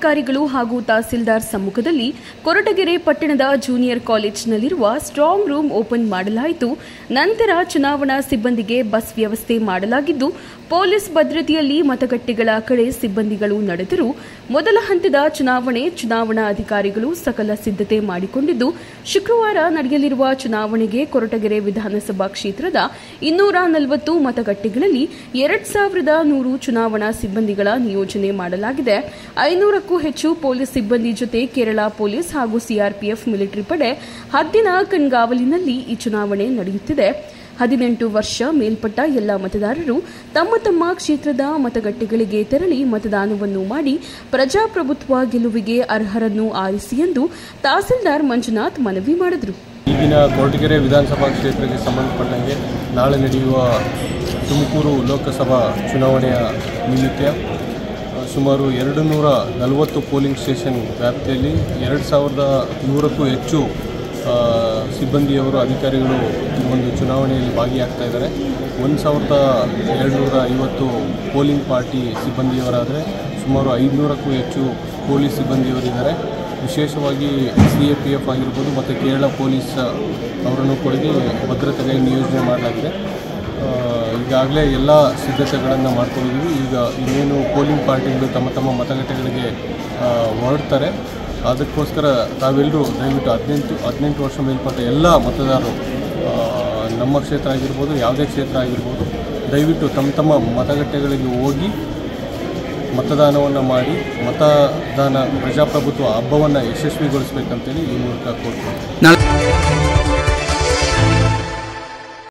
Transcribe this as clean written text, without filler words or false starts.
ಅಧಿಕಾರಿಗಳು ಹಾಗೂ ತಹಸೀಲ್ದಾರ್ ಸಮ್ಮುಖದಲ್ಲಿ ಕೊರಟಗೆರೆ ಪಟ್ಟಣದ ಜೂನಿಯರ್ ಕಾಲೇಜಿನಲ್ಲಿರುವ ಸ್ಟ್ರಾಂಗ್ ರೂಮ್ ಓಪನ್ ಮಾಡಲಾಯಿತು. ನಂತರ ಚುನಾವಣಾ ಸಿಬ್ಬಂದಿಗೆ ಬಸ್ ವ್ಯವಸ್ಥೆ ಮಾಡಲಾಗಿದ್ದು, ಪೊಲೀಸ್ ಭದ್ರತೆಯಲ್ಲಿ ಮತಗಟ್ಟೆಗಳ ಕಡೆ ಸಿಬ್ಬಂದಿಗಳು ನಡೆದರು. ಮೊದಲ ಹಂತದ ಚುನಾವಣಾ ಅಧಿಕಾರಿಗಳು ಸಕಲ ಸಿದ್ಧತೆ ಮಾಡಿಕೊಂಡಿದ್ದು, ಶುಕ್ರವಾರ ನಡೆಯಲಿರುವ ಚುನಾವಣೆಗೆ ಕೊರಟಗೆರೆ ವಿಧಾನಸಭಾ ಕ್ಷೇತ್ರದ 240 ಮತಗಟ್ಟೆಗಳಲ್ಲಿ 2100 ಚುನಾವಣಾ ಸಿಬ್ಬಂದಿಗಳ ನಿಯೋಜನೆ ಮಾಡಲಾಗಿದೆ. 500ಕ್ಕೂ ಹೆಚ್ಚು ಪೊಲೀಸ್ ಸಿಬ್ಬಂದಿ ಜೊತೆ ಕೇರಳ ಪೊಲೀಸ್ ಹಾಗೂ ಸಿಆರ್ಪಿಎಫ್ ಮಿಲಿಟರಿ ಪಡೆ ಹದ್ದಿನ ಕಣ್ಗಾವಲಿನಲ್ಲಿ ಈ ಚುನಾವಣೆ ನಡೆಯುತ್ತಿದೆ. 18 ವರ್ಷ ಮೇಲ್ಪಟ್ಟ ಎಲ್ಲ ಮತದಾರರು ತಮ್ಮ ತಮ್ಮ ಕ್ಷೇತ್ರದ ಮತಗಟ್ಟೆಗಳಿಗೆ ತೆರಳಿ ಮತದಾನವನ್ನು ಮಾಡಿ ಪ್ರಜಾಪ್ರಭುತ್ವ ಗೆಲುವಿಗೆ ಅರ್ಹರನ್ನು ಆರಿಸಿ ಎಂದು ತಹಸೀಲ್ದಾರ್ ಮಂಜುನಾಥ್ ಮನವಿ ಮಾಡಿದರು. ಈಗಿನ ಕೊರಟಗೆರೆ ವಿಧಾನಸಭಾ ಕ್ಷೇತ್ರಕ್ಕೆ ಸಂಬಂಧಪಟ್ಟಂಗೆ ನಾಳೆ ನಡೆಯುವ ತುಮಕೂರು ಲೋಕಸಭಾ ಚುನಾವಣೆಯ ನಿಮಿತ್ತ ಸುಮಾರು 240 ಪೋಲಿಂಗ್ ಸ್ಟೇಷನ್ ವ್ಯಾಪ್ತಿಯಲ್ಲಿ 2100ಕ್ಕೂ ಹೆಚ್ಚು ಸಿಬ್ಬಂದಿಯವರು ಅಧಿಕಾರಿಗಳು ಈ ಒಂದು ಚುನಾವಣೆಯಲ್ಲಿ ಭಾಗಿಯಾಗ್ತಾ ಇದ್ದಾರೆ. 1750 ಪೋಲಿಂಗ್ ಪಾರ್ಟಿ ಸಿಬ್ಬಂದಿಯವರಾದರೆ ಸುಮಾರು 500ಕ್ಕೂ ಹೆಚ್ಚು ಪೊಲೀಸ್ ಸಿಬ್ಬಂದಿಯವರಿದ್ದಾರೆ. ವಿಶೇಷವಾಗಿ CAPF ಆಗಿರ್ಬೋದು ಮತ್ತು ಕೇರಳ ಪೊಲೀಸ್ ಅವರನ್ನು ಕೂಡ ಭದ್ರತೆಗೆ ನಿಯೋಜನೆ ಮಾಡಲಾಗಿದೆ. ಈಗಾಗಲೇ ಎಲ್ಲ ಸಿದ್ಧತೆಗಳನ್ನು ಮಾಡ್ಕೊಂಡಿದ್ದೀವಿ. ಈಗ ಇನ್ನೇನು ಪೋಲಿಂಗ್ ಪಾರ್ಟಿಗಳು ತಮ್ಮ ತಮ್ಮ ಮತಗಟ್ಟೆಗಳಿಗೆ ಹೊರಡ್ತಾರೆ. ಅದಕ್ಕೋಸ್ಕರ ತಾವೆಲ್ಲರೂ ದಯವಿಟ್ಟು 18 ವರ್ಷ ಮೇಲ್ಪಟ್ಟ ಎಲ್ಲ ಮತದಾರರು ನಮ್ಮ ಕ್ಷೇತ್ರ ಆಗಿರ್ಬೋದು, ಯಾವುದೇ ಕ್ಷೇತ್ರ ಆಗಿರ್ಬೋದು, ದಯವಿಟ್ಟು ತಮ್ಮ ತಮ್ಮ ಮತಗಟ್ಟೆಗಳಿಗೆ ಹೋಗಿ ಮತದಾನವನ್ನು ಮಾಡಿ ಪ್ರಜಾಪ್ರಭುತ್ವ ಹಬ್ಬವನ್ನು ಯಶಸ್ವಿಗೊಳಿಸಬೇಕಂತೇಳಿ ಈ ಮೂಲಕ ಕೋರ್ತೀನಿ.